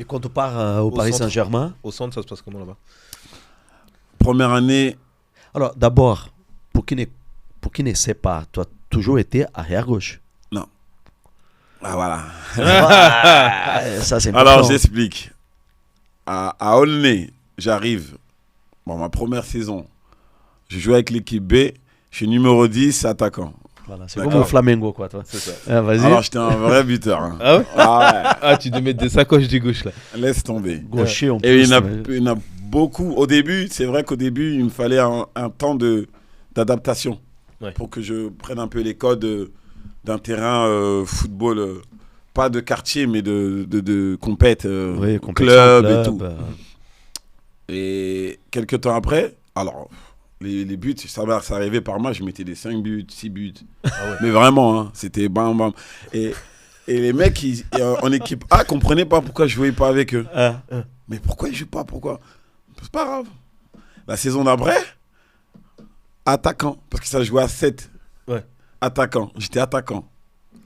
Et quand tu pars au Paris Saint-Germain? Au centre, ça se passe comment là-bas? Première année. Alors, d'abord, pour qui ne sait pas, tu as toujours été arrière-gauche. Non. Ah, voilà. Ça, c'est important. Alors, j'explique. À Aulnay, j'arrive. Bon, ma première saison, je joue avec l'équipe B. Je suis numéro 10, attaquant. Voilà, c'est comme au Flamengo, quoi, toi. C'est ça. Ah, vas-y. Alors, j'étais un vrai buteur. Hein. Ah ouais? Ah ouais. Tu devais mettre des sacoches du gauche là. Laisse tomber. Gaucher, en plus. Et il y en a beaucoup. Au début, c'est vrai qu'au début, il me fallait un temps d'adaptation pour que je prenne un peu les codes d'un terrain football, pas de quartier, mais de compète, club et tout. Et quelques temps après, alors, les buts, ça arrivait par match, je mettais des 5 buts, 6 buts. Ah ouais. Mais vraiment, hein, c'était bam bam. Et les mecs en équipe A comprenaient pas pourquoi je jouais pas avec eux. Mais pourquoi ils jouent pas? Pourquoi? C'est pas grave. La saison d'après, attaquant, parce que ça jouait à 7. Ouais. Attaquant, j'étais attaquant.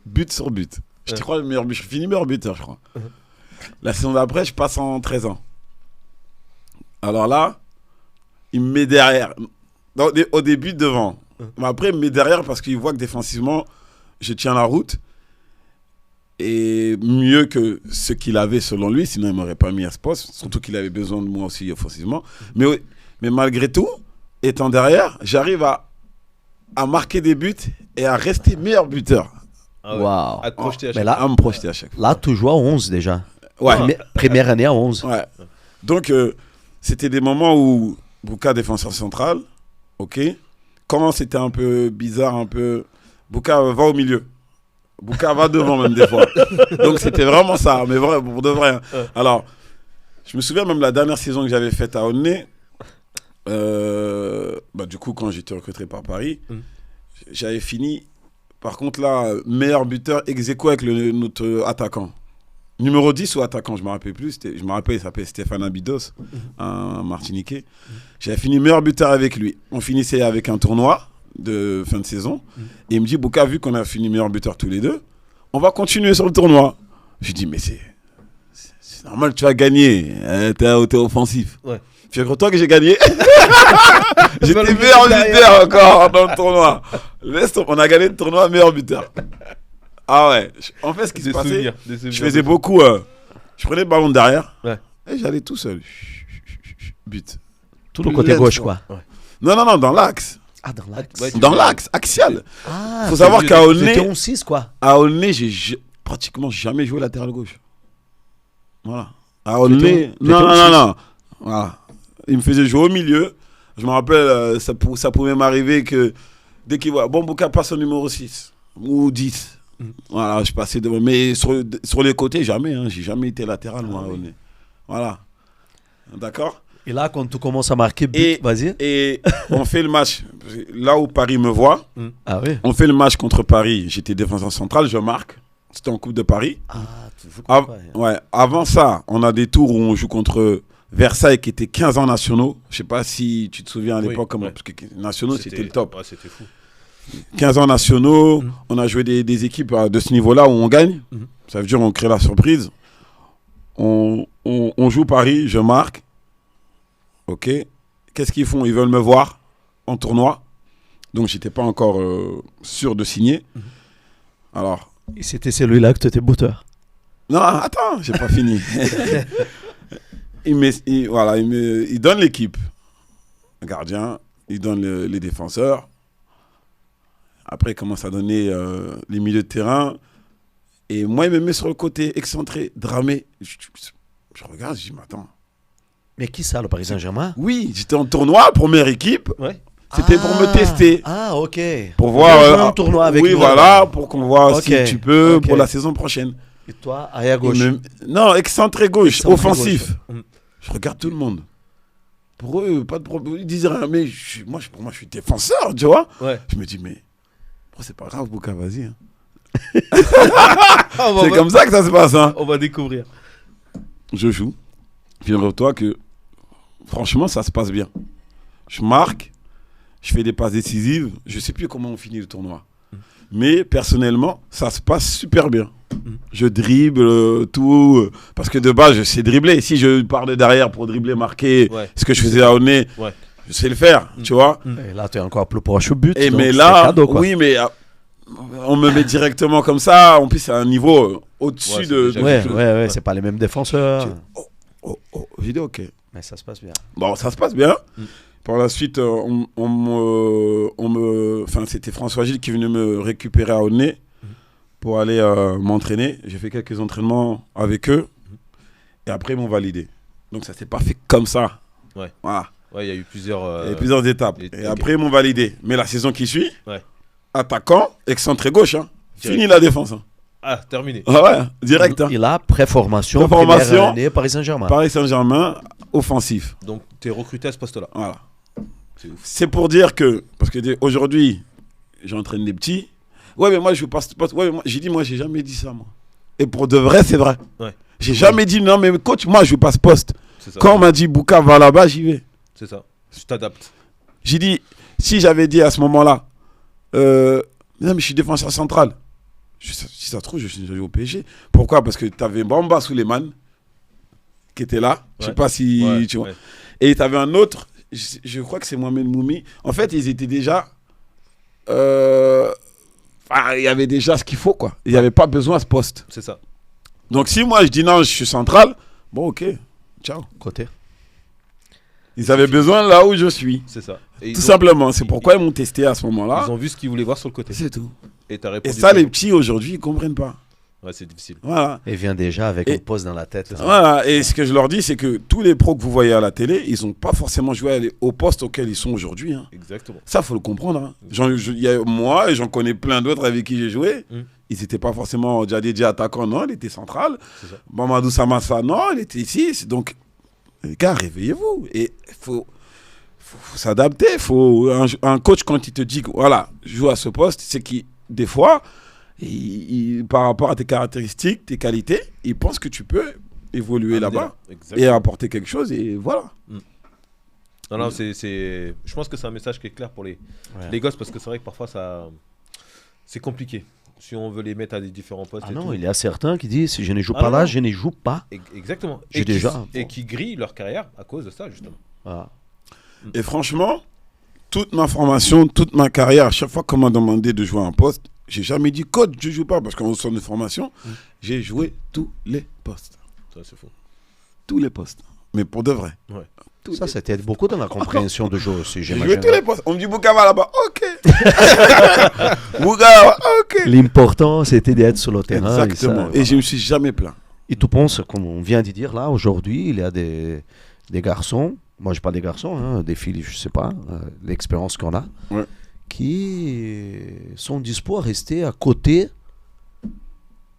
But sur but. Je crois le meilleur but. Je finis meilleur buteur, je crois. La saison d'après, je passe en 13 ans. Alors là, il me met derrière. Au début, devant. Mais après, il me met derrière parce qu'il voit que défensivement, je tiens la route. Et mieux que ce qu'il avait selon lui, sinon il ne m'aurait pas mis à ce poste. Surtout qu'il avait besoin de moi aussi offensivement. Mais malgré tout, étant derrière, j'arrive à marquer des buts et à rester meilleur buteur. Ah ouais. Waouh. À te projeter à chaque Mais là, À me projeter à chaque fois. là, tu joues à 11 déjà. Ouais. Première année à 11. Ouais. Donc, c'était des moments où Bouka, défenseur central, ok. Comment c'était un peu bizarre, un peu. Bouka va au milieu. Bouka va devant même des fois. Donc, c'était vraiment ça, mais vrai, pour de vrai. Hein. Alors, je me souviens même la dernière saison que j'avais faite à Aulnay. Du coup, quand j'étais recruté par Paris, j'avais fini. Par contre, là, meilleur buteur ex aequo avec notre attaquant. Numéro 10 ou attaquant, je ne me rappelle plus. Je me rappelle, il s'appelait Stéphane Abidos, un Martiniquais. J'avais fini meilleur buteur avec lui. On finissait avec un tournoi de fin de saison. Et il me dit, Bouka, vu qu'on a fini meilleur buteur tous les deux, on va continuer sur le tournoi. Je dis, mais c'est normal, tu as gagné. T'es offensif. Ouais. Figure-toi que j'ai gagné. J'étais meilleur buteur encore dans le tournoi. On a gagné le tournoi meilleur buteur. Ah ouais. En fait, ce qui se passait, je faisais beaucoup. Je prenais le ballon derrière et j'allais tout seul. But. Tout le côté gauche, quoi. Ouais. Non, dans l'axe. Ah, dans l'axe. Ouais, Dans l'axe, axial. Ah, Faut savoir qu'à c'était Aulnay, 11-6, quoi. à Aulnay, j'ai pratiquement jamais joué latéral gauche. Voilà. À Aulnay, non. Voilà. Il me faisait jouer au milieu. Je me rappelle, ça pouvait m'arriver que dès qu'il voit, bon, Bouka passe au numéro 6 ou 10. Voilà, je passais devant. Mais sur les côtés, jamais. Hein. J'ai jamais été latéral, moi. Oui. Voilà. D'accord? Et là, quand tu commences à marquer but, vas-y. Et on fait le match. Là où Paris me voit, Ah oui. on fait le match contre Paris. J'étais défenseur central, je marque. C'était en Coupe de Paris. Ah, tu joues contre Paris. Ouais. Avant ça, on a des tours où on joue contre Versailles qui était 15 ans nationaux. Je ne sais pas si tu te souviens à l'époque, parce que nationaux, c'était le top. Ouais, c'était fou. 15 ans nationaux, on a joué des équipes de ce niveau-là où on gagne. Ça veut dire on crée la surprise. On joue Paris, je marque. Ok. Qu'est-ce qu'ils font? Ils veulent me voir en tournoi. Donc, je n'étais pas encore sûr de signer. Alors. Et c'était celui-là que tu étais buteur. Non, attends, j'ai pas fini. Il donne l'équipe. Le gardien, il donne les défenseurs. Après, il commence à donner les milieux de terrain. Et moi, il me met sur le côté, excentré, dramé. Je regarde, je dis, mais attends. Mais qui ça, le Paris Saint-Germain? Oui, j'étais en tournoi, première équipe. Ouais. C'était pour me tester. Ah, ok. Pour voir un tournoi avec oui, nous. voilà, pour qu'on voit Ok, si tu peux ok. pour la saison prochaine. Et toi, arrière gauche. Non, excentré gauche, Excentré offensif. gauche. Je regarde tout le monde. Pour eux, pas de problème. Ils disaient rien, mais pour moi, je suis défenseur, tu vois. Ouais. Je me dis, mais c'est pas grave, Bouka, vas-y. Hein. Ah, C'est comme ça que ça se passe. Hein. On va découvrir. Je joue. Figure-toi que, franchement, ça se passe bien. Je marque. Je fais des passes décisives. Je ne sais plus comment on finit le tournoi. Mais personnellement, ça se passe super bien. Je dribble tout. Parce que de base, je sais dribbler. Si je pars de derrière pour dribbler, marquer ce que je faisais à Aulnay, je sais le faire, tu vois. Et là, tu es encore plus proche au but. Et donc mais c'est là, cadeau, quoi. oui, mais on me met directement comme ça. En plus, c'est un niveau au-dessus de. Ouais, c'est pas les mêmes défenseurs. Vidéo, ok. Mais ça se passe bien. Bon, ça se passe bien. Par la suite, enfin, c'était François Gilles qui venait me récupérer à Aulnay pour aller m'entraîner. J'ai fait quelques entraînements avec eux. Et après, ils m'ont validé. Donc, ça s'est pas fait comme ça. Ouais. Voilà. Ouais, il y a eu plusieurs. Il y a plusieurs étapes. Et après, ils m'ont validé. Mais la saison qui suit, Ouais. attaquant, excentré gauche. Hein. Fini la défense. Hein. Ah, terminé. Ah ouais, direct. Hein. Il a préformation, Préformation. première année, Paris Saint-Germain. Paris Saint-Germain, offensif. Donc, tu es recruté à ce poste-là. Voilà. C'est ouf. C'est pour dire que, parce que aujourd'hui, j'entraîne des petits. Ouais, mais moi, je passe. Ouais, j'ai dit, moi, j'ai jamais dit ça, moi. Et pour de vrai, c'est vrai. Ouais. J'ai jamais dit, non, mais coach, moi, je passe poste. C'est ça. Quand on m'a dit, Bouka, va là-bas, j'y vais. C'est ça. Tu t'adaptes. J'ai dit, si j'avais dit à ce moment-là, non, mais je suis défenseur central. Si ça se trouve, je suis au PSG. Pourquoi? Parce que tu avais Bamba Souleymane qui était là. Je sais pas si tu vois. Et tu avais un autre, je crois que c'est Mohamed Moumi. En fait, ils étaient déjà. Il y avait déjà ce qu'il faut, quoi. Il n'y avait pas besoin à ce poste. C'est ça. Donc, si moi je dis non, je suis central, bon, ok, ciao. Côté. Ils avaient besoin là où je suis. C'est ça. Tout simplement. C'est pourquoi ils m'ont testé à ce moment-là. Ils ont vu ce qu'ils voulaient voir sur le côté. C'est tout. Et t'as Et répondu. ça, les petits aujourd'hui, ils comprennent pas. Ouais, c'est difficile. Voilà. Et vient déjà avec une pause dans la tête. Là. Voilà. Et ce que je leur dis, c'est que tous les pros que vous voyez à la télé, ils n'ont pas forcément joué au poste auquel ils sont aujourd'hui. Hein. Exactement. Ça, faut le comprendre. Hein. Y a moi, et j'en connais plein d'autres avec qui j'ai joué. Ils n'étaient pas forcément déjà attaquants, non, il était central. Mamadou Samassa, non, il était ici. Donc, les gars, réveillez-vous. Et il faut s'adapter. Un coach, quand il te dit, voilà, joue à ce poste, c'est qu'il, des fois, par rapport à tes caractéristiques, tes qualités, il pense que tu peux évoluer là-bas et apporter quelque chose. Et voilà. Non, je pense que c'est un message qui est clair pour les gosses, parce que c'est vrai que parfois, c'est compliqué. Si on veut les mettre à des différents postes. Ah non, il y a certains qui disent si je ne joue pas là, je ne joue pas. Exactement. Et qui grillent leur carrière à cause de ça, justement. Ah. Et franchement, toute ma formation, toute ma carrière, à chaque fois qu'on m'a demandé de jouer un poste, j'ai jamais dit coach, je joue pas, parce qu'en centre de formation, j'ai joué tous les postes. Ça, c'est faux. Tous les postes. Mais pour de vrai. Ouais. Ça, c'était beaucoup dans la compréhension de jeu aussi, J'ai j'imagine. joué tous les postes. On me dit Bouka va là-bas, ok. Bouka là-bas, ok. L'important, c'était d'être sur le terrain. Exactement. Et je me suis jamais plaint. Et tu penses, comme on vient de dire là, aujourd'hui, il y a des garçons, moi je parle des garçons, hein, des filles, je sais pas, l'expérience qu'on a, qui sont disposés à rester à côté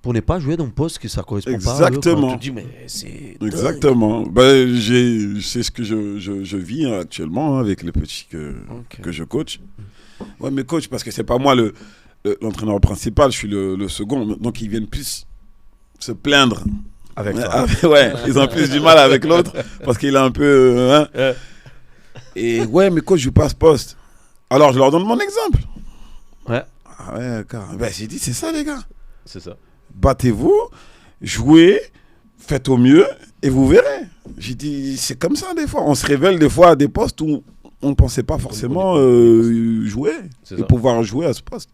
pour ne pas jouer dans un poste qui ça correspond pas à eux. Exactement. Tu te dis, mais c'est Exactement. C'est ce que je vis actuellement avec les petits que je coach. Ouais, mais coach, parce que c'est pas moi l'entraîneur principal, je suis le second. Donc ils viennent plus se plaindre. avec toi. Ouais, ils ont plus du mal avec l'autre parce qu'il est un peu. Et ouais, mais coach, je passe poste. Alors je leur donne mon exemple. Ouais. Ah ouais, car. Ben, j'ai dit, c'est ça, les gars. C'est ça. Battez-vous, jouez, faites au mieux et vous verrez. J'ai dit, c'est comme ça des fois. On se révèle des fois à des postes où on ne pensait pas forcément jouer et pouvoir jouer à ce poste.